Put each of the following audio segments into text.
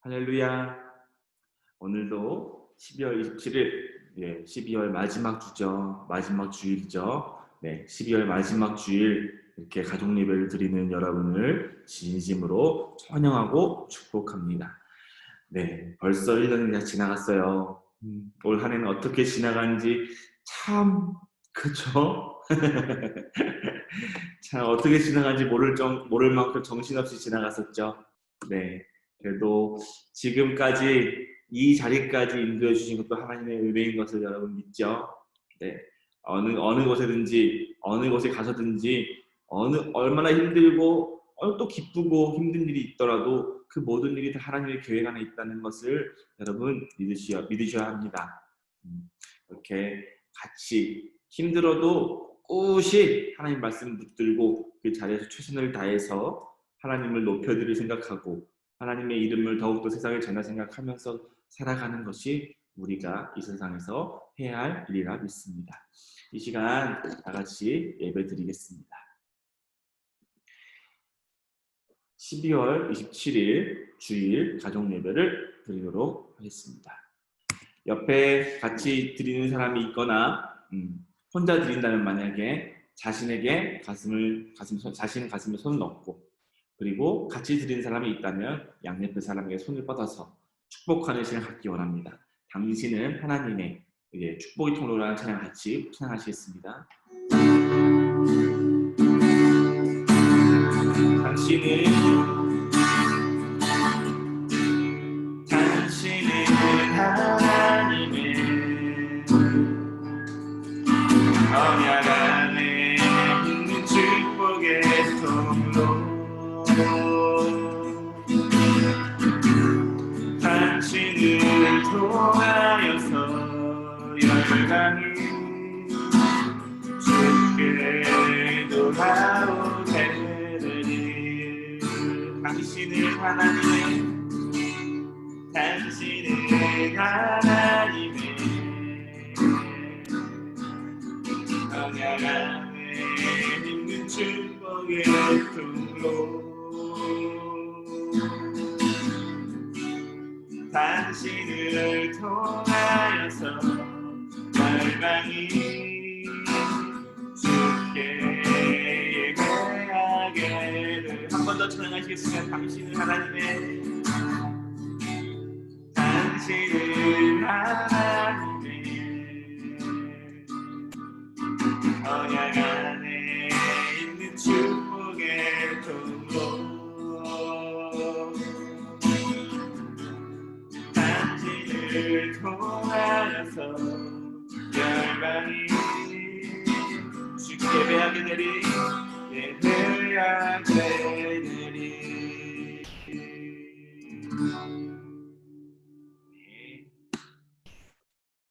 할렐루야. 오늘도 12월 27일, 12월 마지막 주죠. 마지막 주일이죠. 12월 마지막 주일 이렇게 가족 예배를 드리는 여러분을 진심으로 환영하고 축복합니다. 벌써 1년이 다 지나갔어요. 올 한 해는 어떻게 지나간지 참, 그쵸? 참 어떻게 지나간지 모를 만큼 정신없이 지나갔었죠. 그래도 지금까지 이 자리까지 인도해 주신 것도 하나님의 은혜인 것을 여러분 믿죠? 어느 곳에든지 어느 곳에 가서든지 얼마나 힘들고 또 기쁘고 힘든 일이 있더라도 그 모든 일이 다 하나님의 계획 안에 있다는 것을 여러분 믿으셔야 합니다. 이렇게 같이 힘들어도 꿋이 하나님 말씀 붙들고 그 자리에서 최선을 다해서 하나님을 높여드릴 생각하고 하나님의 이름을 더욱더 세상에 전할 생각하면서 살아가는 것이 우리가 이 세상에서 해야 할 일이라 믿습니다. 이 시간 다 같이 예배 드리겠습니다. 12월 27일 주일 가족 예배를 드리도록 하겠습니다. 옆에 같이 드리는 사람이 있거나 혼자 드린다면 만약에 자신의 가슴에 손을 넣고 그리고 같이 드리는 사람이 있다면 양옆의 사람에게 손을 뻗어서 축복하는 시간 갖기 원합니다. 당신은 하나님의 축복의 통로라는 찬양 같이 찬양하시겠습니다. 당신은 하나님의 언약 안에 있는 축복의 통로 당신을 통하여서 열방이 주께 돌아오게 되리. 당신은 하나님의 언약 안에 있는 축복의 통로 당신을 통하여서 열방이 주께 예배하게 될. 한 번 더 찬양하시겠습니다. 당신은 하나님의 언약 안에 있는 축복의 통로 당신을 통하여서 열방이 주께 예배하게 되리.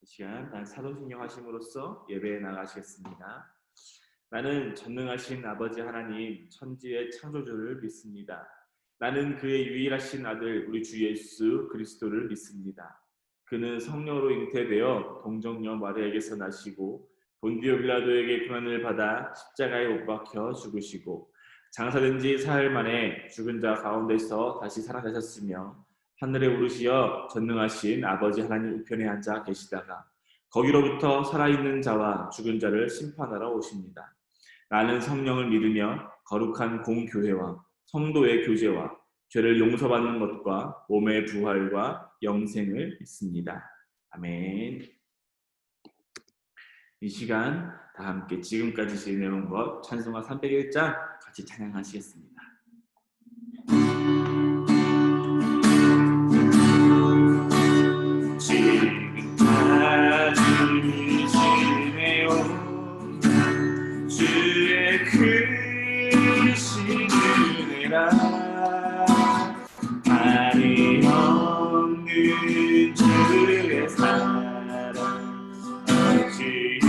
이 시간 사도신경 하심으로써 예배에 나가시겠습니다. 나는 전능하신 아버지 하나님 천지의 창조주를 믿습니다. 나는 그의 유일하신 아들 우리 주 예수 그리스도를 믿습니다. 그는 성령으로 잉태되어 동정녀 마리아에게서 나시고 본디오 빌라도에게 고난을 받아 십자가에 못 박혀 죽으시고 장사된 지 사흘 만에 죽은 자 가운데서 다시 살아나셨으며 하늘에 오르시어 전능하신 아버지 하나님 우편에 앉아 계시다가 거기로부터 살아있는 자와 죽은 자를 심판하러 오십니다. 나는 성령을 믿으며 거룩한 공교회와 성도의 교제와 죄를 용서받는 것과 몸의 부활과 영생을 믿습니다. 아멘. 이 시간 다 함께 지금까지 진행해온 것 찬송가 301장 같이 찬양하시겠습니다. 지금까지 지내온 주의 크신 은혜라 한이 없는 주의 사랑 어찌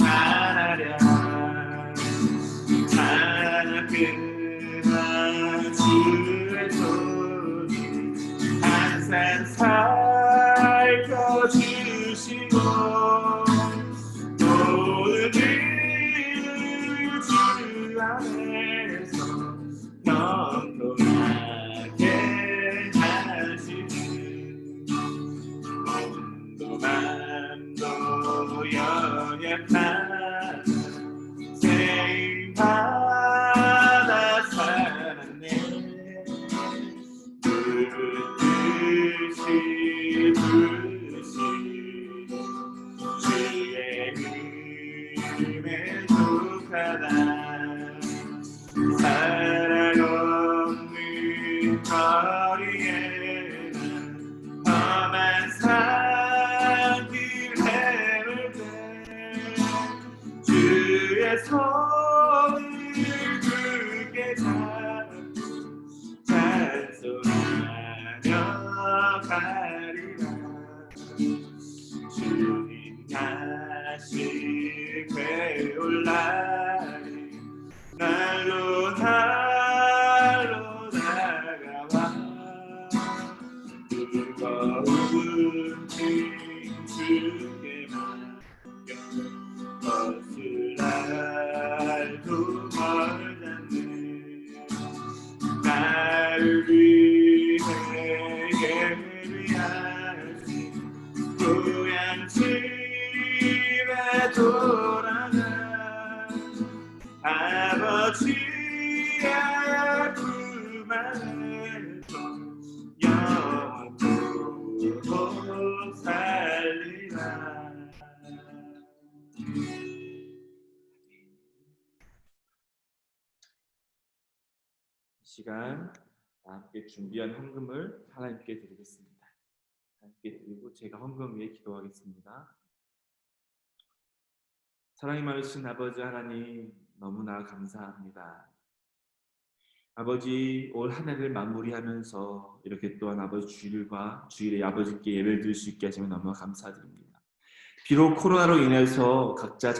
말하랴 하나님은 주의 손이 항상 살펴주시고 모든 일을 주 안에서 영원하게 거리에는 험한 산길 헤맬 때 주의 손을 굳게 잡고 찬송하며 가리라. 주님 다시 되올라리 날로 다가와 무거운 짐 주께 맡겨 벗을 날도 멀잖네. 나를 위해 예비하신 고향 집에 돌아가 아버지의 품 안에서 영원토록 살리라. 이 시간 함께 준비한 헌금을 하나님께 드리겠습니다. 함께 드리고 제가 헌금 위에 기도하겠습니다. 사랑이 많으신 아버지 하나님, 너무나 감사합니다. 아버지, 올 한 해를 마무리하면서 이렇게 또한 아버지 주일에 아버지께 예배를 드릴 수 있게 하시면 너무 감사드립니다. 비록 코로나로 인해서 각자의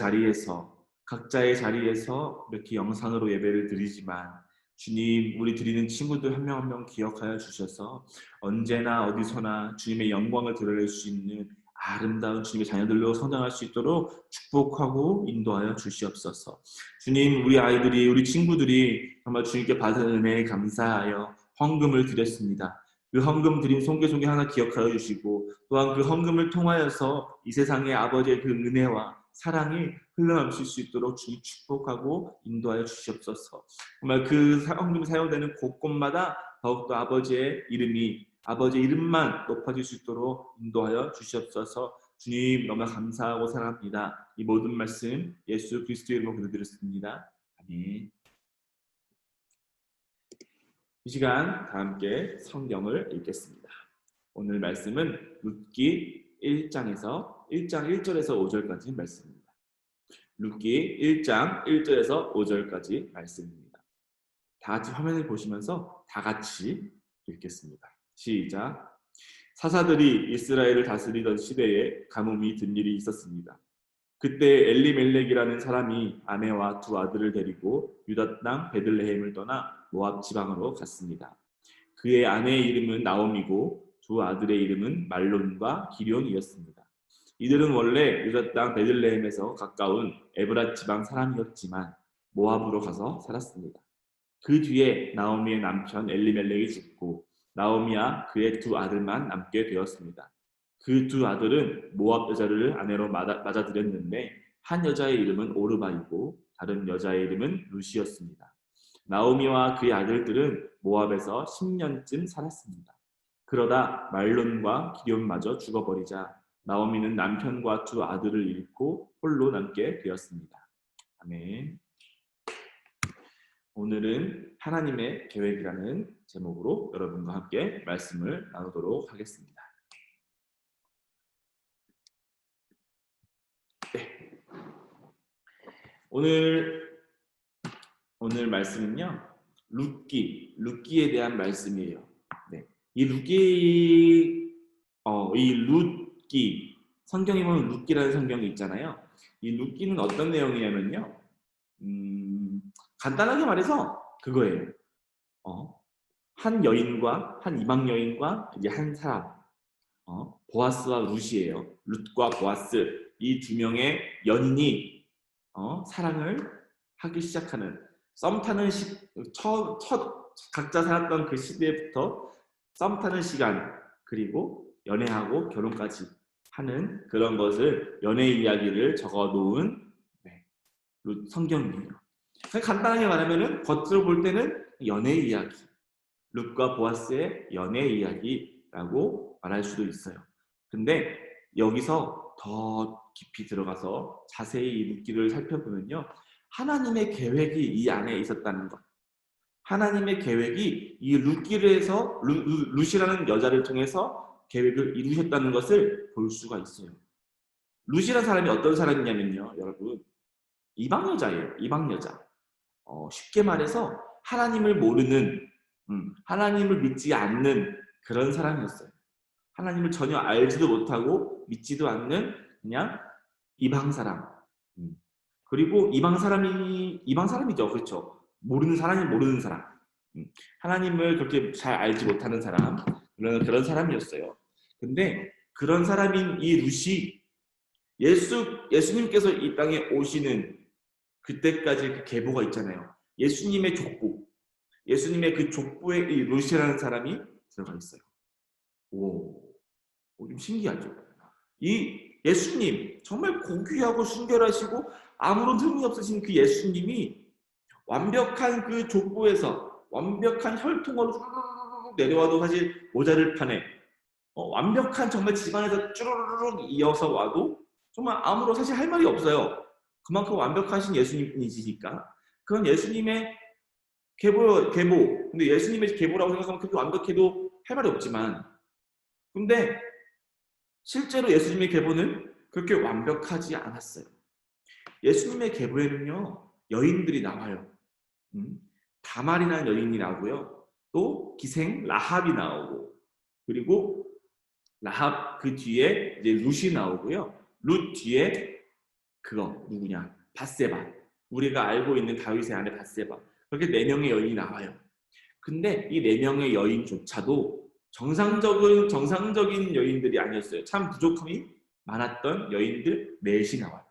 자리에서 이렇게 영상으로 예배를 드리지만 주님, 우리 드리는 친구들 한 명 한 명 기억하여 주셔서 언제나 어디서나 주님의 영광을 드러낼 수 있는 아름다운 주님의 자녀들로 성장할 수 있도록 축복하고 인도하여 주시옵소서. 주님, 우리 아이들이, 우리 친구들이 정말 주님께 받은 은혜에 감사하여 헌금을 드렸습니다. 그 헌금 드린 송개 하나 기억하여 주시고 또한 그 헌금을 통하여서 이 세상의 아버지의 그 은혜와 사랑이 흘러넘칠 수 있도록 주님 축복하고 인도하여 주시옵소서. 정말 그 헌금이 사용되는 곳곳마다 더욱더 아버지의 이름만 높아질 수 있도록 인도하여 주시옵소서. 주님, 너무 감사하고 사랑합니다. 이 모든 말씀 예수 그리스도의 이름으로 기도드렸습니다. 아멘. 이 시간 다 함께 성경을 읽겠습니다. 오늘 말씀은 룻기 1장 1절에서 5절까지 말씀입니다. 룻기 1장 1절에서 5절까지 말씀입니다. 다 같이 화면을 보시면서 다 같이 읽겠습니다. 시작. 사사들이 이스라엘을 다스리던 시대에 가뭄이 든 일이 있었습니다. 그때 엘리멜렉이라는 사람이 아내와 두 아들을 데리고 유다 땅 베들레헴을 떠나 모압 지방으로 갔습니다. 그의 아내의 이름은 나옴이고 두 아들의 이름은 말론과 기럧이었습니다. 이들은 원래 유다 땅 베들레헴에서 가까운 에브랏 지방 사람이었지만 모압으로 가서 살았습니다. 그 뒤에 나오미의 남편 엘리멜렉이 죽고 나오미와 그의 두 아들만 남게 되었습니다. 그 두 아들은 모압 여자를 아내로 맞아들였는데 한 여자의 이름은 오르바이고 다른 여자의 이름은 루시였습니다. 나오미와 그의 아들들은 모압에서 10년쯤 살았습니다. 그러다 말론과 기럧마저 죽어버리자 나오미는 남편과 두 아들을 잃고 홀로 남게 되었습니다. 아멘. 오늘은 하나님의 계획이라는 제목으로 여러분과 함께 말씀을 나누도록 하겠습니다. 네. 오늘 말씀은요, 룻기에 대한 말씀이에요. 네. 이 룻기 성경에 보면 룻기라는 성경이 있잖아요. 이 룻기는 어떤 내용이냐면요, 간단하게 말해서 그거예요. 한 여인과 한 이방 여인과 이제 한 사람, 보아스와 룻이에요. 룻과 보아스 이 두 명의 연인이 사랑을 하기 시작하는, 썸 타는 첫 각자 살았던 그 시대부터 썸 타는 시간, 그리고 연애하고 결혼까지 하는 그런 것을, 연애 이야기를 적어놓은 성경이에요. 간단하게 말하면은 겉으로 볼 때는 연애 이야기, 룻과 보아스의 연애 이야기라고 말할 수도 있어요. 근데 여기서 더 깊이 들어가서 자세히 이 룻기를 살펴보면요, 하나님의 계획이 이 안에 있었다는 것, 하나님의 계획이 이 룻이라는 여자를 통해서 계획을 이루셨다는 것을 볼 수가 있어요. 룻이라는 사람이 어떤 사람이냐면요, 여러분, 이방 여자예요. 이방 여자. 쉽게 말해서 하나님을 모르는, 하나님을 믿지 않는 그런 사람이었어요. 하나님을 전혀 알지도 못하고 믿지도 않는 그냥 이방 사람. 그리고 이방 사람이죠. 그렇죠. 모르는 사람이 모르는 사람. 하나님을 그렇게 잘 알지 못하는 사람. 그런 사람이었어요. 근데 그런 사람인 이 룻이 예수님께서 이 땅에 오시는 그때까지 그 계보가 있잖아요. 예수님의 족보. 예수님의 그 족보에 이 룻이라는 사람이 들어가 있어요. 좀 신기하죠. 이 예수님, 정말 고귀하고 순결하시고 아무런 흠이 없으신 그 예수님이 완벽한 그 족보에서 완벽한 혈통으로 쭉 내려와도 사실 모자를 판에 완벽한 정말 집안에서 쭈르륵 이어서 와도 정말 아무런 사실 할 말이 없어요. 그만큼 완벽하신 예수님이시니까. 그런 예수님의 계보. 근데 예수님의 계보라고 생각하면 그렇게 완벽해도 할 말이 없지만, 근데 실제로 예수님의 계보는 그렇게 완벽하지 않았어요. 예수님의 계보에는요, 여인들이 나와요. 다말이라는 여인이 나오고요. 또 기생 라합이 나오고, 그리고 라합 그 뒤에 이제 룻이 나오고요. 룻 뒤에 그거 누구냐? 밧세바. 우리가 알고 있는 다윗의 아내 밧세바. 그렇게 4명의 여인이 나와요. 근데 이 4명의 여인조차도 정상적인 여인들이 아니었어요. 참 부족함이 많았던 여인들 넷이 나와요.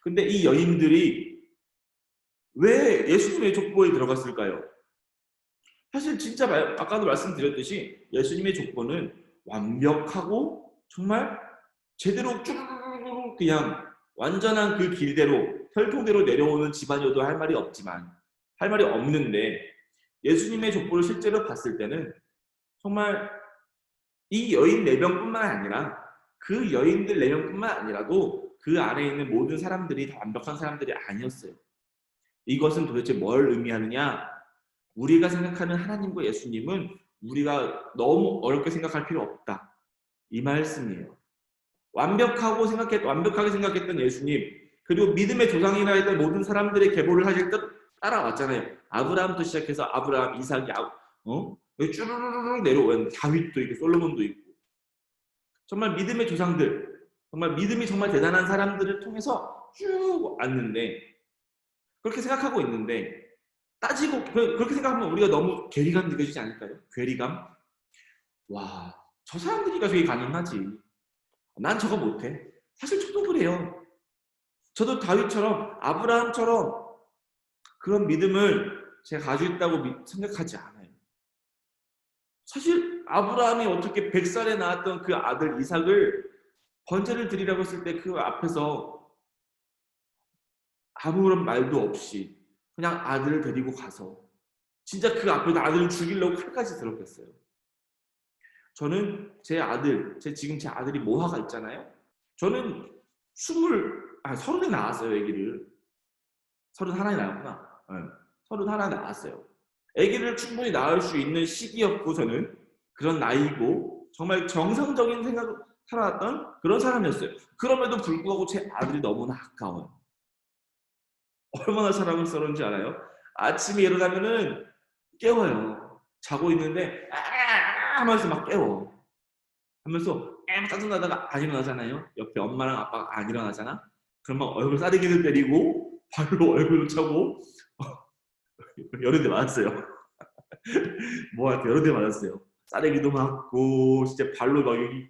근데 이 여인들이 왜 예수님의 족보에 들어갔을까요? 사실 진짜 아까도 말씀드렸듯이 예수님의 족보는 완벽하고 정말 제대로 쭉 그냥 완전한 그 길대로 혈통대로 내려오는 집안이어도 할 말이 없지만 할 말이 없는데 예수님의 족보를 실제로 봤을 때는 정말 이 여인 4명뿐만 아니라 그 여인들 4명뿐만 아니라도 그 안에 있는 모든 사람들이 다 완벽한 사람들이 아니었어요. 이것은 도대체 뭘 의미하느냐? 우리가 생각하는 하나님과 예수님은 우리가 너무 어렵게 생각할 필요 없다. 이 말씀이에요. 완벽하게 생각했던 예수님, 그리고 믿음의 조상이라 했던 모든 사람들의 계보를 사실 따라왔잖아요. 아브라함부터 시작해서 아브라함, 이삭, 쭈르르르 내려온 다윗도 있고 솔로몬도 있고 정말 믿음의 조상들, 정말 믿음이 정말 대단한 사람들을 통해서 쭉 왔는데 그렇게 생각하고 있는데 따지고 그렇게 생각하면 우리가 너무 괴리감 느껴지지 않을까요? 괴리감? 와, 저 사람들이니까 저게 가능하지. 난 저거 못해. 사실 저도 그래요. 저도 다윗처럼 아브라함처럼 그런 믿음을 제가 가지고 있다고 생각하지 않아요. 사실 아브라함이 어떻게 100살에 낳았던 그 아들 이삭을 번제를 드리라고 했을 때 그 앞에서 아무런 말도 없이 그냥 아들을 데리고 가서 진짜 그 앞에서 아들을 죽이려고 칼까지 들었겠어요. 저는 지금 제 아들이 모하가 있잖아요. 저는 30에 낳았어요, 아기를. 31에 낳았구나. 네, 31에 낳았어요. 아기를 충분히 낳을 수 있는 시기였고 저는 그런 나이고 정말 정상적인 생각을 살아왔던 그런 사람이었어요. 그럼에도 불구하고 제 아들이 너무나 아까워요. 얼마나 사랑을 썰었는지 알아요? 아침에 일어나면은 깨워요. 자고 있는데 하면서 막 깨워. 하면서 짜증나다가 안 일어나잖아요. 옆에 엄마랑 아빠가 안 일어나잖아. 그러면 얼굴 싸대기를 때리고 발로 얼굴을 차고 여러 대 맞았어요. 뭐할까 여러 대 맞았어요. 싸대기도 맞고 진짜 발로 막 여기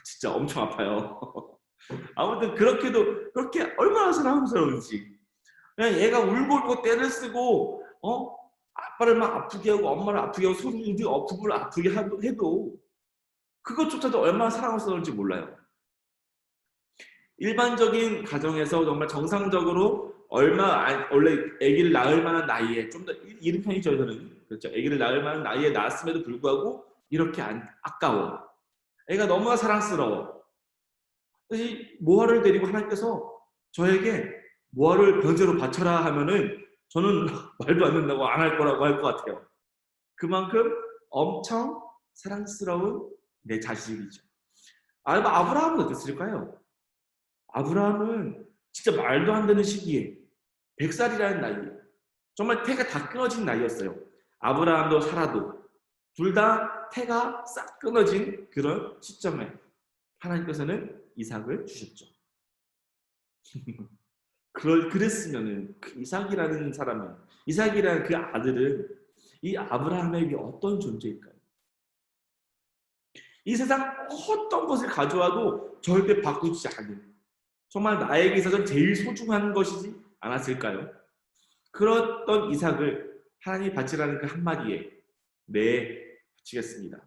진짜 엄청 아파요. 아무튼 그렇게 얼마나 사랑스러운지 그냥 얘가 울고 떼를 쓰고 아빠를 막 아프게 하고 엄마를 아프게 하고 소리를 어프을 아프게 해도 그것조차도 얼마나 사랑스러운지 몰라요. 일반적인 가정에서 정말 정상적으로 원래 아기를 낳을 만한 나이에 좀 더 이른 편이죠. 저는 그렇죠. 아기를 낳을 만한 나이에 낳았음에도 불구하고 이렇게 아까워. 애가 너무나 사랑스러워. 이 모아를 데리고 하나님께서 저에게 모아를 번제로 바쳐라 하면은 저는 말도 안 된다고 안 할 거라고 할 것 같아요. 그만큼 엄청 사랑스러운 내 자식이죠. 아브라함은 어땠을까요? 아브라함은 진짜 말도 안 되는 시기에 100살이라는 나이에 정말 태가 다 끊어진 나이였어요. 아브라함도 사라도 둘 다 태가 싹 끊어진 그런 시점에 하나님께서는 이삭을 주셨죠. 그랬으면은 그 이삭이라는 사람은, 이삭이라는 그 아들은 이 아브라함에게 어떤 존재일까요? 이 세상 어떤 것을 가져와도 절대 바꾸지 않는, 정말 나에게 있어서 제일 소중한 것이지 않았을까요? 그랬던 이삭을 하나님이 바치라는 그 한마디에 네, 바치겠습니다.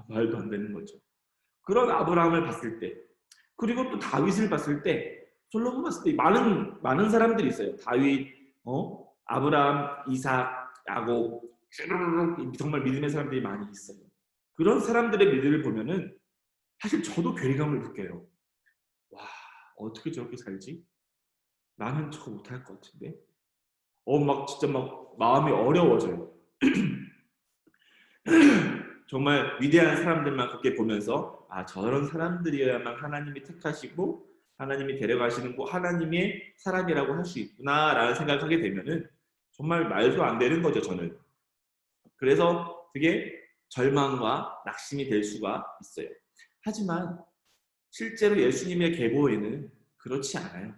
말도 안 되는 거죠. 그런 아브라함을 봤을 때, 그리고 또 다윗을 봤을 때, 솔로몬 봤을 때 많은 사람들이 있어요. 다윗, 아브라함, 이삭, 야곱, 정말 믿음의 사람들이 많이 있어요. 그런 사람들의 믿음을 보면은 사실 저도 괴리감을 느껴요. 와, 어떻게 저렇게 살지? 나는 저거 못할 것 같은데. 막 진짜 막 마음이 어려워져요. 정말 위대한 사람들만 그렇게 보면서 저런 사람들이어야만 하나님이 택하시고 하나님이 데려가시는 하나님의 사람이라고 할 수 있구나라는 생각을 하게 되면은 정말 말도 안 되는 거죠, 저는. 그래서 되게 절망과 낙심이 될 수가 있어요. 하지만 실제로 예수님의 계보에는 그렇지 않아요.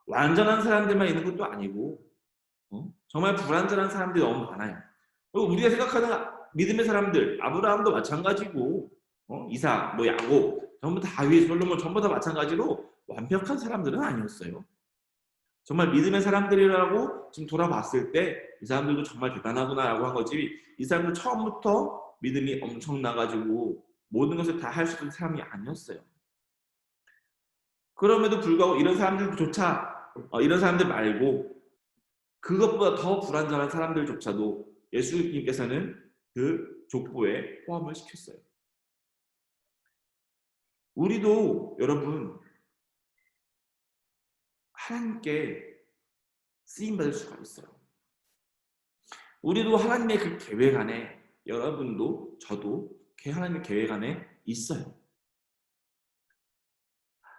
완전한 사람들만 있는 것도 아니고 정말 불완전한 사람들이 너무 많아요. 그리고 우리가 생각하는 믿음의 사람들, 아브라함도 마찬가지고 이삭, 야곱, 전부 다 다윗, 솔로몬 전부 다 마찬가지로 완벽한 사람들은 아니었어요. 정말 믿음의 사람들이라고 지금 돌아봤을 때 이 사람들도 정말 대단하구나라고 한 거지, 이 사람들 처음부터 믿음이 엄청나가지고 모든 것을 다 할 수 있는 사람이 아니었어요. 그럼에도 불구하고 이런 사람들조차, 이런 사람들 말고 그것보다 더 불완전한 사람들조차도 예수님께서는 그 족보에 포함을 시켰어요. 우리도 여러분 하나님께 쓰임받을 수가 있어요. 우리도 하나님의 그 계획 안에, 여러분도 저도 하나님의 계획 안에 있어요.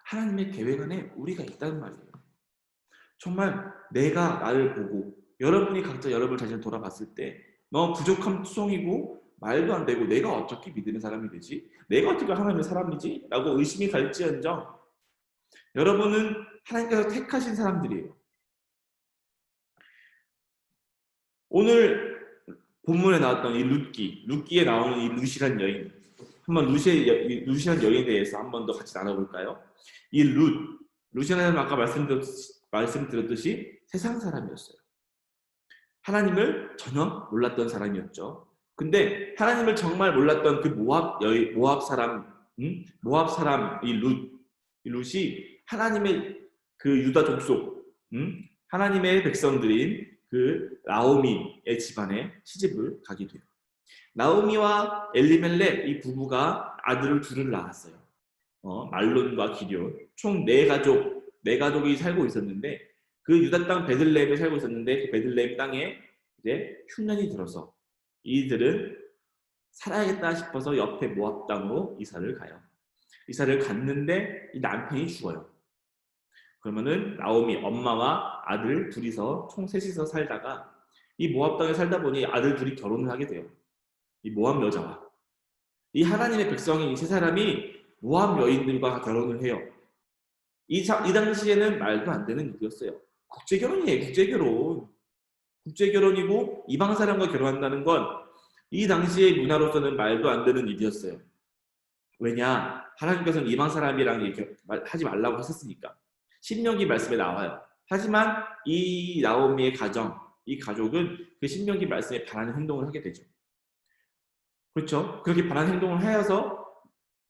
하나님의 계획 안에 우리가 있다는 말이에요. 정말 내가 나를 보고 여러분이 각자 여러분 자신을 돌아봤을 때 너무 부족한 투성이고 말도 안 되고 내가 어떻게 믿음의 사람이 되지? 내가 어떻게 하나님의 사람이지? 라고 의심이 갈지언정 여러분은 하나님께서 택하신 사람들이에요. 오늘 본문에 나왔던 이 룻기에 나오는 이 룻이란 여인, 한번 룻이란 여인에 대해서 한 번 더 같이 나눠볼까요? 이 룻이라는 아까 말씀드렸듯이 세상 사람이었어요. 하나님을 전혀 몰랐던 사람이었죠. 근데 하나님을 정말 몰랐던 그 모압 사람 이 룻이 하나님의 그 유다 족속, 하나님의 백성들인 그 나오미의 집안에 시집을 가게 돼요. 나오미와 엘리멜렉 이 부부가 아들을 둘을 낳았어요. 말론과 기럇, 총 네 가족이 살고 있었는데 그 유다 땅 베들레헴에 살고 있었는데 그 베들레헴 땅에 이제 흉년이 들어서 이들은 살아야겠다 싶어서 옆에 모압 땅으로 이사를 가요. 이사를 갔는데 이 남편이 죽어요. 그러면은 나오미 엄마와 아들 둘이서 총 셋이서 살다가 이 모압 땅에 살다 보니 아들 둘이 결혼을 하게 돼요. 이 모압 여자와 이 하나님의 백성인 이 세 사람이 모압 여인들과 결혼을 해요. 이 당시에는 말도 안 되는 일이었어요. 국제결혼이에요. 국제결혼이고 이방 사람과 결혼한다는 건 이 당시의 문화로서는 말도 안 되는 일이었어요. 왜냐? 하나님께서는 이방 사람이랑 이렇게 하지 말라고 하셨으니까. 신명기 말씀에 나와요. 하지만 이 나오미의 이 가족은 그 신명기 말씀에 반하는 행동을 하게 되죠. 그렇죠? 그렇게 반하는 행동을 하여서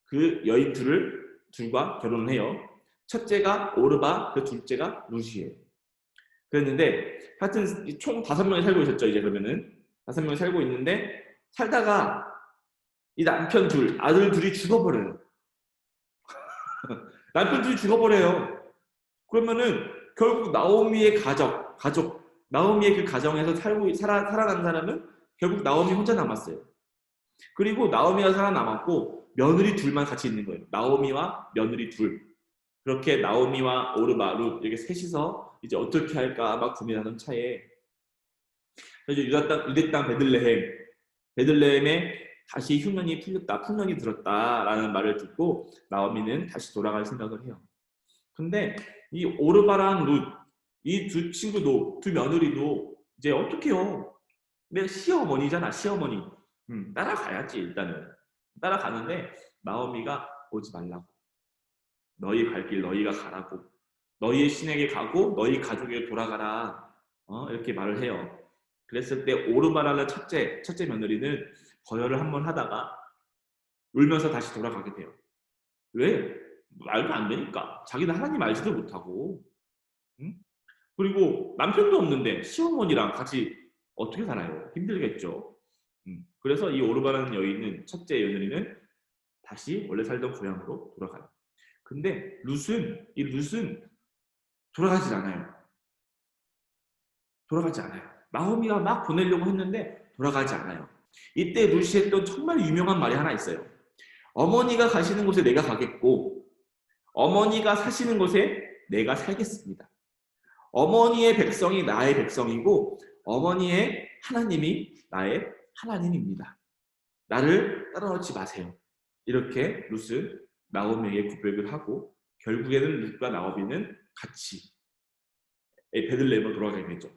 그 여인 둘과 결혼을 해요. 첫째가 오르바, 그 둘째가 룻이에요. 그랬는데 하여튼 총 5명이 살고 있었죠. 이제 그러면은 5명이 살고 있는데 살다가 이 남편 아들 둘이 죽어버려요. 남편 둘이 죽어버려요. 그러면은 결국 나오미의 가족, 나오미의 그 가정에서 살아난 사람은 결국 나오미 혼자 남았어요. 그리고 나오미가 살아남았고 며느리 둘만 같이 있는 거예요. 나오미와 며느리 둘. 그렇게 나오미와 오르바, 룻 이렇게 셋이서 이제 어떻게 할까 막 고민하는 차에 이제 유대 땅 베들레헴에 다시 흉년이 풀렸다, 풍년이 들었다라는 말을 듣고 나오미는 다시 돌아갈 생각을 해요. 근데 이 오르바랑 룻, 이 두 친구도, 두 며느리도 이제 어떻게 해요? 내 시어머니잖아, 시어머니. 따라가야지, 일단은. 따라가는데 나오미가 오지 말라고. 너희 갈 길 너희가 가라고. 너희의 신에게 가고 너희 가족에게 돌아가라. 이렇게 말을 해요. 그랬을 때 오르바라는 첫째 며느리는 거절을 한번 하다가 울면서 다시 돌아가게 돼요. 왜? 말도 안 되니까. 자기는 하나님 알지도 못하고. 응? 그리고 남편도 없는데 시어머니랑 같이 어떻게 살아요? 힘들겠죠. 그래서 이 오르바라는 여인은, 첫째 며느리는 다시 원래 살던 고향으로 돌아가요. 근데 룻은 돌아가지 않아요. 돌아가지 않아요. 나오미가 막 보내려고 했는데 돌아가지 않아요. 이때 룻이 했던 정말 유명한 말이 하나 있어요. 어머니가 가시는 곳에 내가 가겠고 어머니가 사시는 곳에 내가 살겠습니다. 어머니의 백성이 나의 백성이고 어머니의 하나님이 나의 하나님입니다. 나를 따라오지 마세요. 이렇게 룻은 나오미에게 고백을 하고 결국에는 룻과 나오미는 같이 베들레헴으로 돌아가게 되죠.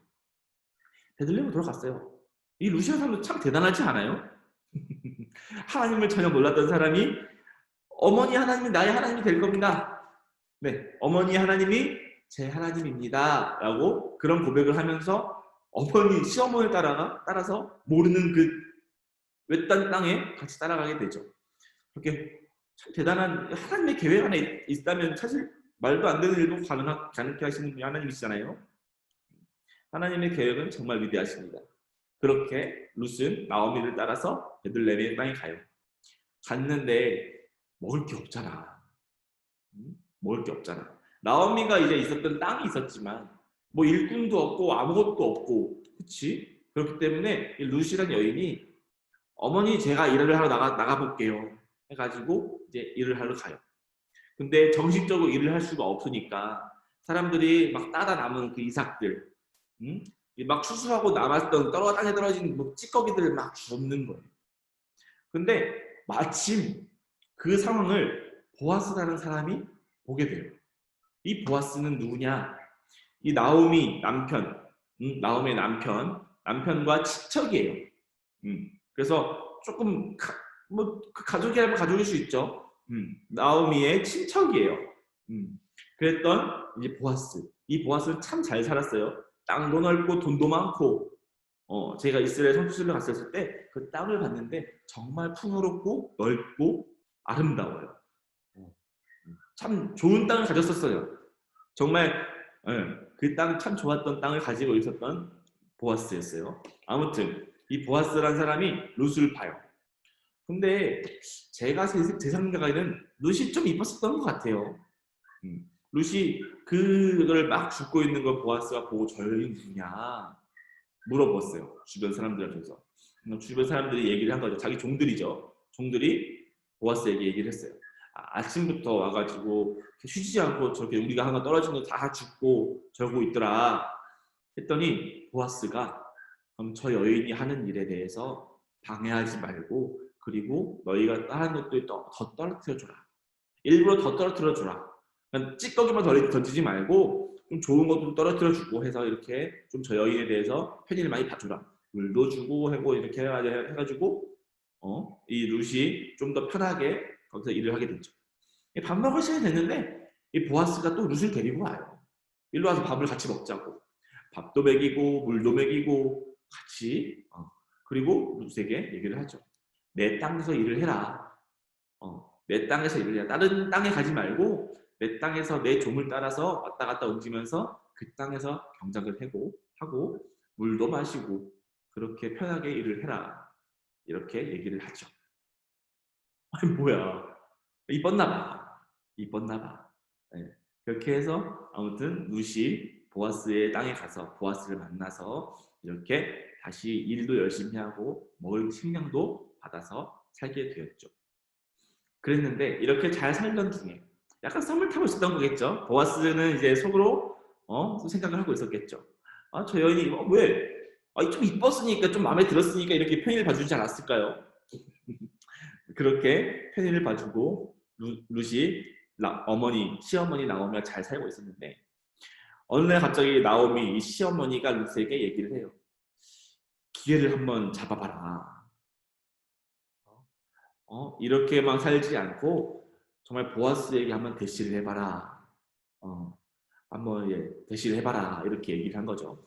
베들레헴으로 돌아갔어요. 이 루시아 사람도 참 대단하지 않아요? 하나님을 전혀 몰랐던 사람이 어머니 하나님이 나의 하나님이 될 겁니다. 네, 어머니 하나님이 제 하나님입니다. 라고 그런 고백을 하면서 어머니, 시어머니를 따라서 모르는 그 외딴 땅에 같이 따라가게 되죠. 그렇게 참 대단한 하나님의 계획 안에 있다면 사실 말도 안 되는 일도 가능케 하시는 분이 하나님이시잖아요. 하나님의 계획은 정말 위대하십니다. 그렇게 룻은 나오미를 따라서 베들레헴의 땅에 가요. 갔는데 먹을 게 없잖아. 먹을 게 없잖아. 나오미가 이제 있었던 땅이 있었지만 뭐 일꾼도 없고 아무것도 없고, 그렇지? 그렇기 때문에 이 룻이라는 여인이 어머니 제가 일을 하러 나가볼게요 해가지고 이제 일을 하러 가요. 근데 정식적으로 일을 할 수가 없으니까 사람들이 막 따다 남은 그 이삭들, 막 추수하고 남았던 땅에 떨어진 뭐 찌꺼기들을 막 줍는 거예요. 근데 마침 그 상황을 보아스라는 사람이 보게 돼요. 이 보아스는 누구냐? 이 나오미 나오미의 남편과 친척이에요. 그래서 조금 그 가족이라면 가족일 수 있죠. 나오미의 친척이에요. 그랬던 이제 보아스. 이 보아스는 참 잘 살았어요. 땅도 넓고 돈도 많고. 제가 이스라엘 선수를 갔었을 때 그 땅을 봤는데 정말 풍요롭고 넓고 아름다워요. 참 좋은 땅을 가졌었어요. 정말 그 땅 참 좋았던 땅을 가지고 있었던 보아스였어요. 아무튼 이 보아스라는 사람이 룻을 봐요. 근데 제가 제 생각에는 룻이 좀 이뻤었던 것 같아요. 룻이 그걸 막 죽고 있는 걸 보아스가 보고 저 여인 누구냐 물어봤어요. 주변 사람들한테서. 주변 사람들이 얘기를 한 거죠. 자기 종들이죠. 종들이 보아스에게 얘기를 했어요. 아침부터 와가지고 쉬지 않고 저렇게 우리가 하나 떨어진 거 다 죽고 저러고 있더라 했더니 보아스가 그럼 저 여인이 하는 일에 대해서 방해하지 말고 그리고 너희가 다른 것도 더 떨어뜨려줘라. 일부러 더 떨어뜨려줘라. 그냥 찌꺼기만 던지지 말고 좀 좋은 것도 떨어뜨려주고 해서 이렇게 좀 저 여인에 대해서 편의를 많이 봐주라. 물도 주고 하고 이렇게 해가지고 이 룻이 좀 더 편하게 거기서 일을 하게 됐죠. 밥 먹을 시간이 됐는데 이 보아스가 또 룻을 데리고 와요. 일로 와서 밥을 같이 먹자고. 밥도 먹이고 물도 먹이고 같이 그리고 룻에게 얘기를 하죠. 내 땅에서 일을 해라. 내 땅에서 일을 해라. 다른 땅에 가지 말고 내 땅에서 내 종을 따라서 왔다 갔다 움직이면서 그 땅에서 경작을 하고 물도 마시고 그렇게 편하게 일을 해라. 이렇게 얘기를 하죠. 아니 뭐야. 이뻤나 봐. 네. 그렇게 해서 아무튼 룻이 보아스의 땅에 가서 보아스를 만나서 이렇게 다시 일도 열심히 하고 먹을 식량도 받아서 살게 되었죠. 그랬는데 이렇게 잘 살던 중에 약간 썸을 타고 있었던 거겠죠. 보아스는 이제 속으로 생각을 하고 있었겠죠. 아, 저 여인이 왜? 좀 이뻤으니까 좀 마음에 들었으니까 이렇게 편의를 봐주지 않았을까요? 그렇게 편의를 봐주고 룻이 시어머니 나오미가 잘 살고 있었는데 어느 날 갑자기 나오미 이 시어머니가 룻에게 얘기를 해요. 기회를 한번 잡아봐라. 이렇게만 살지 않고 정말 보아스에게 한번 대시를 해봐라. 한번 대시를 해봐라. 이렇게 얘기를 한 거죠.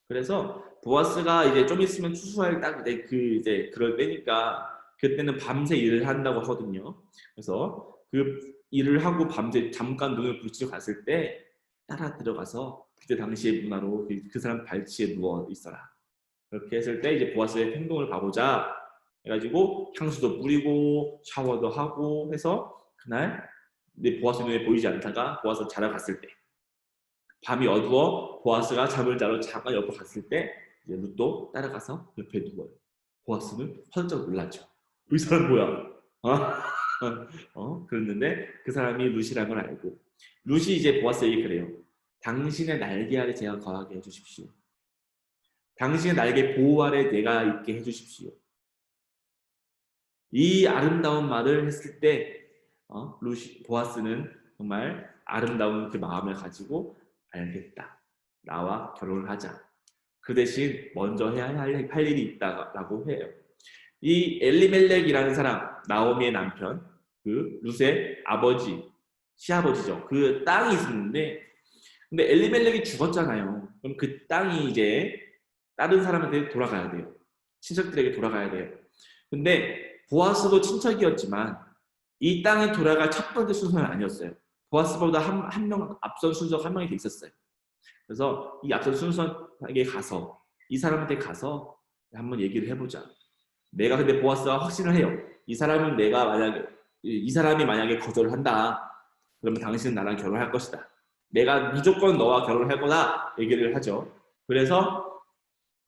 그래서 보아스가 이제 좀 있으면 추수할 딱 이제 그럴 때니까 그때는 밤새 일을 한다고 하거든요. 그래서 그 일을 하고 밤새 잠깐 눈을 붙이고 갔을 때 따라 들어가서 그때 당시의 문화로 그 사람 발치에 누워 있어라. 그렇게 했을 때 이제 보아스의 행동을 봐보자 해가지고 향수도 뿌리고 샤워도 하고 해서 그날 내 보아스 눈에 보이지 않다가 보아스 자러 갔을 때 밤이 어두워 보아스가 잠을 자러 잠깐 옆으로 갔을 때 이제 룻도 따라가서 옆에 누워요. 보아스는 펄쩍 놀랐죠. 이 사람 뭐야? 그랬는데 그 사람이 룻이라는 걸 알고 룻이 이제 보아스에게 그래요. 당신의 날개 아래 제가 거하게 해주십시오. 당신의 날개 보호 아래 내가 있게 해주십시오. 이 아름다운 말을 했을 때 보아스는 정말 아름다운 그 마음을 가지고 알겠다. 나와 결혼을 하자. 그 대신 먼저 해야 할 일이 있다라고 해요. 이 엘리멜렉이라는 사람, 나오미의 남편, 그 룻의 아버지, 시아버지죠. 그 땅이 있었는데, 근데 엘리멜렉이 죽었잖아요. 그럼 그 땅이 이제 다른 사람한테 돌아가야 돼요. 친척들에게 돌아가야 돼요. 근데 보아스도 친척이었지만 이 땅에 돌아갈 첫 번째 순서는 아니었어요. 보아스보다 한 명 앞선 순서가 한 명이 돼 있었어요. 그래서 이 앞선 순서에게 가서 이 사람한테 가서 한번 얘기를 해보자. 내가 근데 보아스가 확신을 해요. 이 사람이 만약에 거절을 한다. 그러면 당신은 나랑 결혼할 것이다. 내가 무조건 너와 결혼할 거다. 얘기를 하죠. 그래서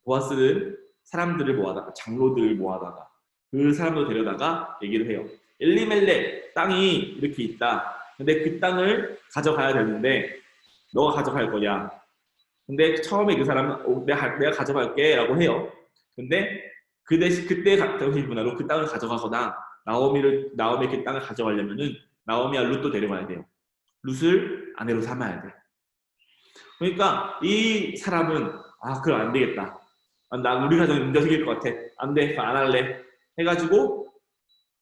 보아스는 사람들을 모아다가 장로들을 모아다가 그 사람도 데려다가 얘기를 해요. 엘리멜렉 땅이 이렇게 있다. 근데 그 땅을 가져가야 되는데 너가 가져갈 거냐? 근데 처음에 그 사람은 내가 가져갈게 라고 해요. 근데 그 대신 그때 당시 문화로 그 땅을 가져가거나 나오미 그 땅을 가져가려면은 나오미와 룻도 데려가야 돼요. 룻을 아내로 삼아야 돼. 그러니까 이 사람은 그럼 안 되겠다. 우리 가정에 문제 생길 것 같아. 안 돼, 안 할래. 해가지고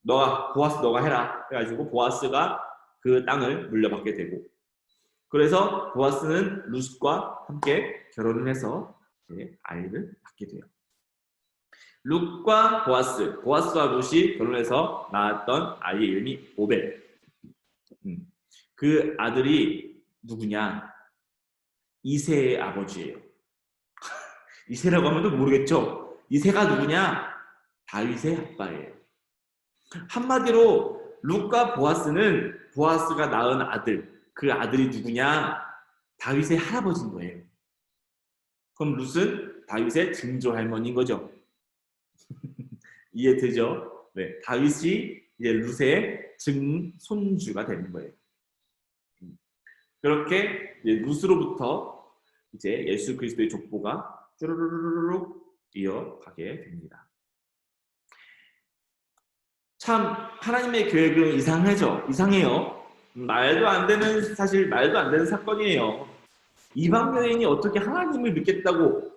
보아스 너가 해라. 해가지고 보아스가 그 땅을 물려받게 되고 그래서 보아스는 룻과 함께 결혼을 해서 아이를 낳게 돼요. 룻과 보아스와 룻이 결혼해서 낳았던 아이의 이름이 오벨. 그 아들이 누구냐? 이새의 아버지예요. 이새라고 하면 또 모르겠죠? 이새가 누구냐? 다윗의 아빠예요. 한마디로 룻과 보아스가 낳은 아들, 그 아들이 누구냐? 다윗의 할아버지인 거예요. 그럼 룻은 다윗의 증조 할머니인 거죠. 이해되죠? 네, 다윗이 이제 룻의 증손주가 되는 거예요. 그렇게 이제 룻으로부터 이제 예수 그리스도의 족보가 쭈루루루룩 이어가게 됩니다. 참 하나님의 계획은 이상해요. 말도 안 되는 사건이에요. 이방 여인이 어떻게 하나님을 믿겠다고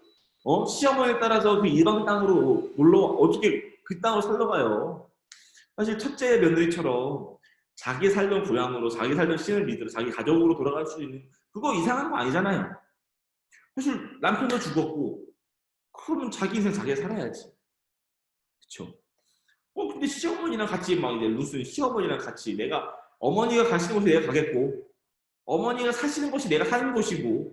시어머니에 따라서 그 이방 땅으로 어떻게 그 땅으로 살러 가요. 사실 첫째 며느리처럼 자기 살던 고향으로 자기 살던 신을 믿으러 자기 가족으로 돌아갈 수 있는 그거 이상한 거 아니잖아요. 사실 남편도 죽었고 그러면 자기 인생 자기가 살아야지. 그렇죠? 근데 시어머니랑 같이 막 이제 룻은 시어머니랑 같이 내가 어머니가 가시는 곳에 내가 가겠고 어머니가 사시는 곳이 내가 사는 곳이고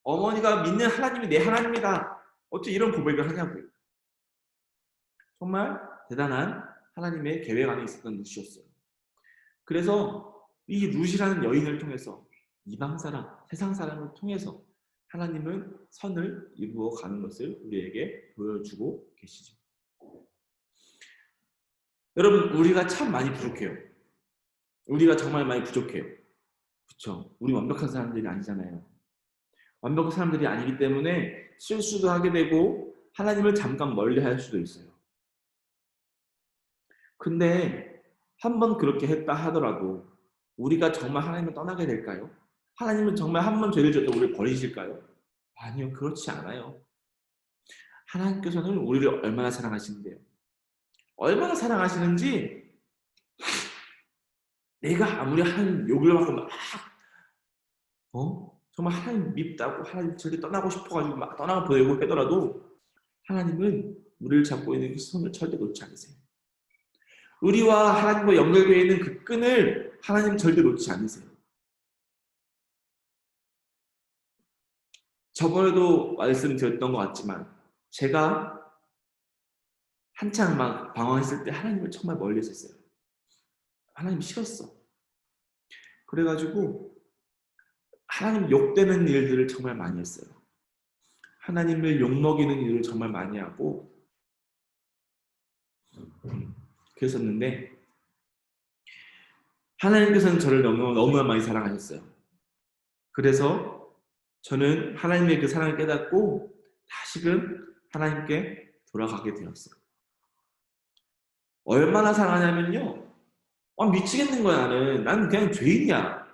어머니가 믿는 하나님이 내 하나님이다. 어째 이런 고백을 하냐고요. 정말 대단한 하나님의 계획 안에 있었던 룻이었어요. 그래서 이 룻이라는 여인을 통해서 이방 사랑, 세상 사랑을 통해서 하나님은 선을 이루어 가는 것을 우리에게 보여주고 계시죠. 여러분, 우리가 참 많이 부족해요. 우리가 정말 많이 부족해요. 그렇죠? 우리 완벽한 사람들이 아니잖아요. 완벽한 사람들이 아니기 때문에 실수도 하게 되고 하나님을 잠깐 멀리 할 수도 있어요. 근데 한번 그렇게 했다 하더라도 우리가 정말 하나님을 떠나게 될까요? 하나님은 정말 한 번 죄를 졌다고 우리를 버리실까요? 아니요, 그렇지 않아요. 하나님께서는 우리를 얼마나 사랑하시는데요. 얼마나 사랑하시는지 내가 아무리 하나님 욕을 하고 막 정말 하나님 밉다고 하나님 절대 떠나고 싶어가지고 막 떠나가 보내고 하더라도 하나님은 우리를 잡고 있는 그 손을 절대 놓지 않으세요. 우리와 하나님과 연결되어 있는 그 끈을 하나님은 절대 놓지 않으세요. 저번에도 말씀드렸던 것 같지만 제가 한창 막 방황했을 때 하나님을 정말 멀리 했었어요. 하나님 싫었어. 그래가지고 하나님 욕되는 일들을 정말 많이 했어요. 하나님을 욕먹이는 일을 정말 많이 하고 그랬었는데 하나님께서는 저를 너무나 많이 사랑하셨어요. 그래서 저는 하나님의 그 사랑을 깨닫고 다시금 하나님께 돌아가게 되었어요. 얼마나 사랑하냐면요. 미치겠는 거야 나는. 나는 그냥 죄인이야.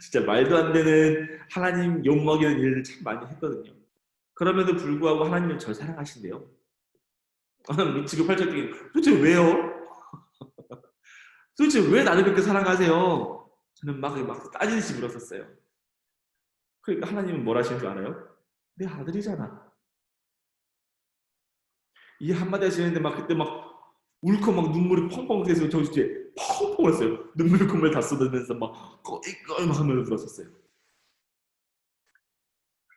진짜 말도 안 되는 하나님 욕먹이는 일을 참 많이 했거든요. 그럼에도 불구하고 하나님은 저를 사랑하신대요. 미치고 팔짝 뛰기. 도대체 왜요? 도대체 왜 나를 그렇게 사랑하세요? 저는 막 따지듯이 물었었어요. 그러니까 하나님은 뭘 하시는 줄 알아요? 내 아들이잖아. 이 한마디 하시는데 막 그때 막 울컥 막 눈물이 펑펑 새서 저 이제 펑펑 했어요. 눈물 콧물 다 쏟으면서 막 꺼이꺼이 막 하면서 들었었어요.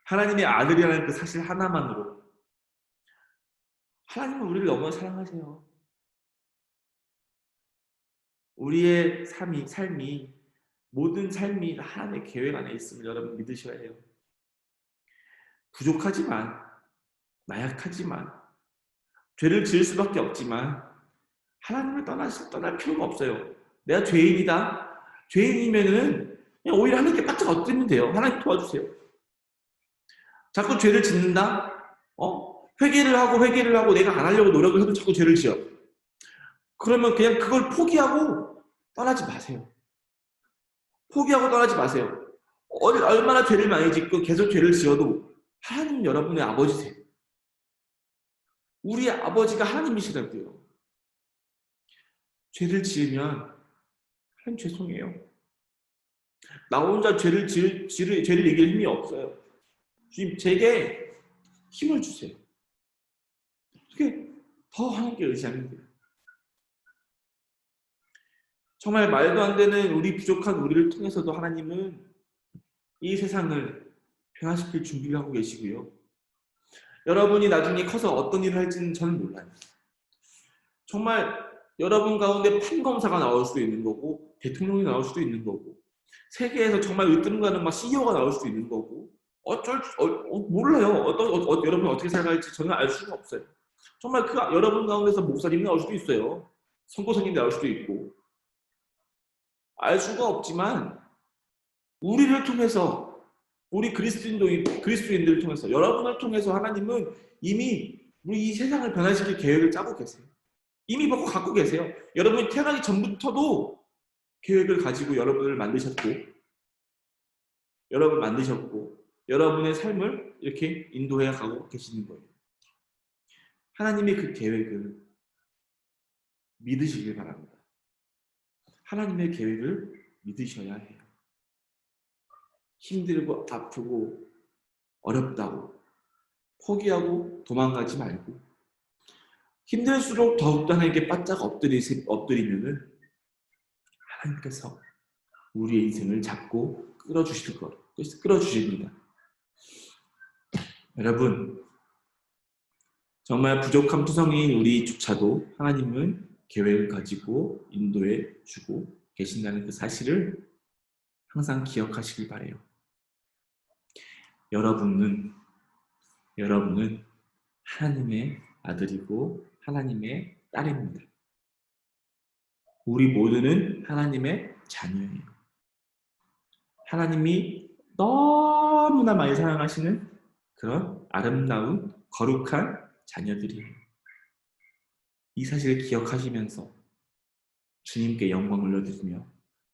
하나님의 아들이라는 그 사실 하나만으로 하나님은 우리를 너무 사랑하세요. 우리의 삶이 모든 삶이 하나님의 계획 안에 있음을 여러분 믿으셔야 해요. 부족하지만 나약하지만 죄를 지을 수밖에 없지만 하나님을 떠날 필요가 없어요. 내가 죄인이다. 죄인이면은 그냥 오히려 하나님께 바짝 엎드리면 돼요. 하나님 도와주세요. 자꾸 죄를 짓는다? 회개를 하고 내가 안 하려고 노력을 해도 자꾸 죄를 지어. 그러면 그냥 그걸 포기하고 떠나지 마세요. 포기하고 떠나지 마세요. 얼마나 죄를 많이 짓고 계속 죄를 지어도 하나님은 여러분의 아버지세요. 우리 아버지가 하나님이시라고요. 죄를 지으면 하나님 죄송해요. 나 혼자 죄를 이길 힘이 없어요. 주님 제게 힘을 주세요. 어떻게 더 하나님께 의지하면 돼요. 정말 말도 안 되는 우리 부족한 우리를 통해서도 하나님은 이 세상을 변화시킬 준비를 하고 계시고요. 여러분이 나중에 커서 어떤 일을 할지는 저는 몰라요. 정말 여러분 가운데 판검사가 나올 수도 있는 거고 대통령이 나올 수도 있는 거고 세계에서 정말 으뜸가는 막 CEO가 나올 수도 있는 거고 몰라요. 여러분이 어떻게 살아갈지 저는 알 수가 없어요. 정말 그 여러분 가운데서 목사님이 나올 수도 있어요. 선교사님이 나올 수도 있고 알 수가 없지만 우리를 통해서 우리 그리스도인들을 통해서 여러분을 통해서 하나님은 이미 우리 이 세상을 변화시킬 계획을 짜고 계세요. 이미 갖고 계세요. 여러분이 태어나기 전부터도 계획을 가지고 여러분을 만드셨고 여러분의 삶을 이렇게 인도해 가고 계시는 거예요. 하나님의 그 계획을 믿으시길 바랍니다. 하나님의 계획을 믿으셔야 해요. 힘들고 아프고 어렵다고 포기하고 도망가지 말고 힘들수록 더욱더 하나님께 바짝 엎드리면은 하나님께서 우리의 인생을 잡고 끌어주십니다. 여러분 정말 부족함 투성이인 우리조차도 하나님은 계획을 가지고 인도해 주고 계신다는 그 사실을 항상 기억하시길 바래요. 여러분은 하나님의 아들이고 하나님의 딸입니다. 우리 모두는 하나님의 자녀예요. 하나님이 너무나 많이 사랑하시는 그런 아름다운 거룩한 자녀들이에요. 이 사실을 기억하시면서 주님께 영광을 올려드리며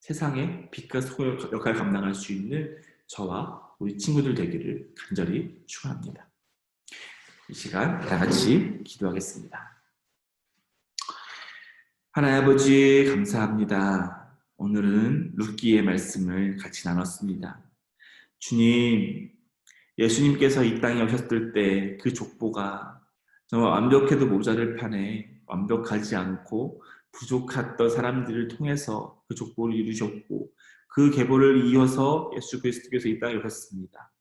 세상에 빛과 소의 역할을 감당할 수 있는 저와 우리 친구들 되기를 간절히 축원합니다. 이 시간 다 같이 기도하겠습니다. 하나님 아버지 감사합니다. 오늘은 룻기의 말씀을 같이 나눴습니다. 주님, 예수님께서 이 땅에 오셨을 때 그 족보가 정말 완벽해도 모자를 판에 완벽하지 않고 부족했던 사람들을 통해서 그 족보를 이루셨고 그 계보를 이어서 예수 그리스도께서 이 땅에 오셨습니다.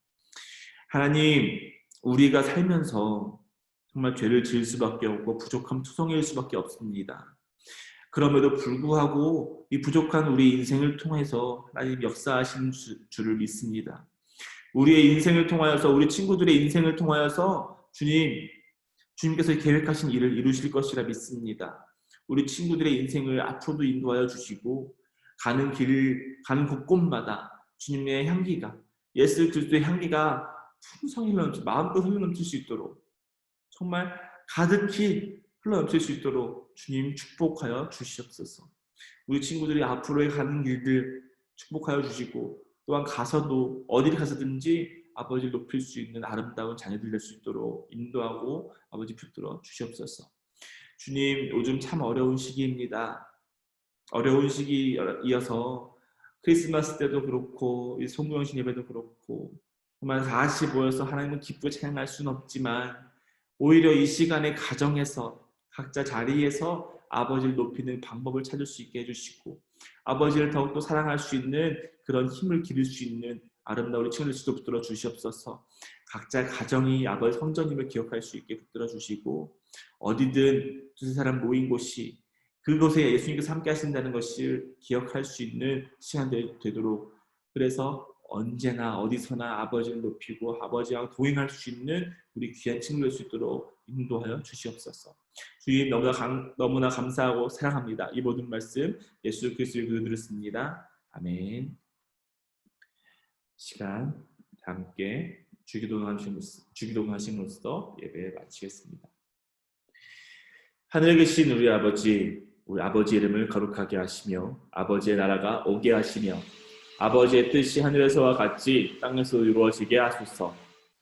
하나님, 우리가 살면서 정말 죄를 지을 수밖에 없고 부족함 투성일 수밖에 없습니다. 그럼에도 불구하고 이 부족한 우리 인생을 통해서 하나님 역사하신 줄을 믿습니다. 우리의 인생을 통하여서 우리 친구들의 인생을 통하여서 주님께서 계획하신 일을 이루실 것이라 믿습니다. 우리 친구들의 인생을 앞으로도 인도하여 주시고 가는 곳곳마다 주님의 향기가 예수 그리스도의 향기가 풍성히 마음껏 흘러넘칠 수 있도록 정말 가득히 흘러넘칠 수 있도록 주님 축복하여 주시옵소서. 우리 친구들이 앞으로의 가는 길들 축복하여 주시고 또한 가서도 어디를 가서든지 아버지를 높일 수 있는 아름다운 자녀들 될 수 있도록 인도하고 아버지 붙들어 주시옵소서. 주님, 요즘 참 어려운 시기입니다. 어려운 시기이어서 크리스마스 때도 그렇고 이 송구영신 예배도 그렇고 정말 다시 모여서 하나님을 기쁘게 찬양할 수는 없지만 오히려 이 시간에 가정에서 각자 자리에서 아버지를 높이는 방법을 찾을 수 있게 해주시고 아버지를 더욱더 사랑할 수 있는 그런 힘을 기를 수 있는 아름다운 우리 친구들도 붙들어 주시옵소서. 각자 가정이 아버지 성전임을 기억할 수 있게 붙들어 주시고 어디든 두세 사람 모인 곳이 그곳에 예수님께서 함께 하신다는 것을 기억할 수 있는 시간이 되도록 그래서 언제나 어디서나 아버지를 높이고 아버지와 동행할 수 있는 우리 귀한 친구들 수 있도록 인도하여 주시옵소서. 주님 너무나 감사하고 사랑합니다. 이 모든 말씀 예수 그리스도의 이름으로 드렸습니다. 아멘. 시간 함께 주기도하심으로써 예배 마치겠습니다. 하늘에 계신 우리 아버지 이름을 거룩하게 하시며 아버지의 나라가 오게 하시며 아버지의 뜻이 하늘에서와 같이 땅에서 이루어지게 하소서.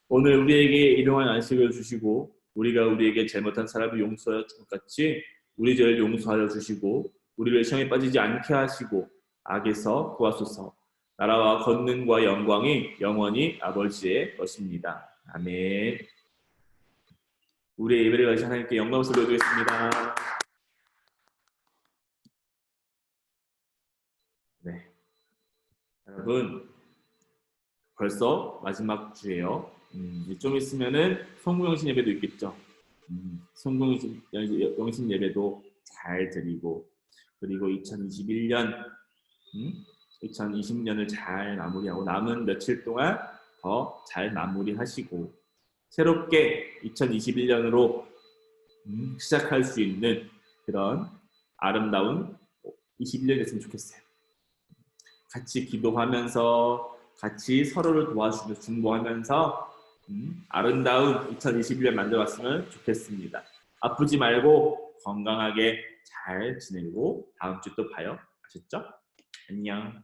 오늘 우리에게 일용할 안식을 주시고 우리가 우리에게 잘못한 사람을 용서하여 준 것 같이 우리 죄를 용서하여 주시고 우리를 시험에 빠지지 않게 하시고 악에서 구하소서. 나라와 권능과 영광이 영원히 아버지의 것입니다. 아멘. 우리의 예배를 가신 하나님께 영광을 돌려드리겠습니다. 네, 여러분 벌써 마지막 주예요. 좀 있으면은 성구영신 예배도 있겠죠. 성구영신 예배도 잘 드리고 그리고 2020년을 잘 마무리하고 남은 며칠 동안 더 잘 마무리하시고 새롭게 2021년으로 시작할 수 있는 그런 아름다운 21년 됐으면 좋겠어요. 같이 기도하면서 같이 서로를 도와주며 중보하면서 아름다운 2021년 만들어봤으면 좋겠습니다. 아프지 말고 건강하게 잘 지내고 다음 주 또 봐요. 아셨죠? 안녕.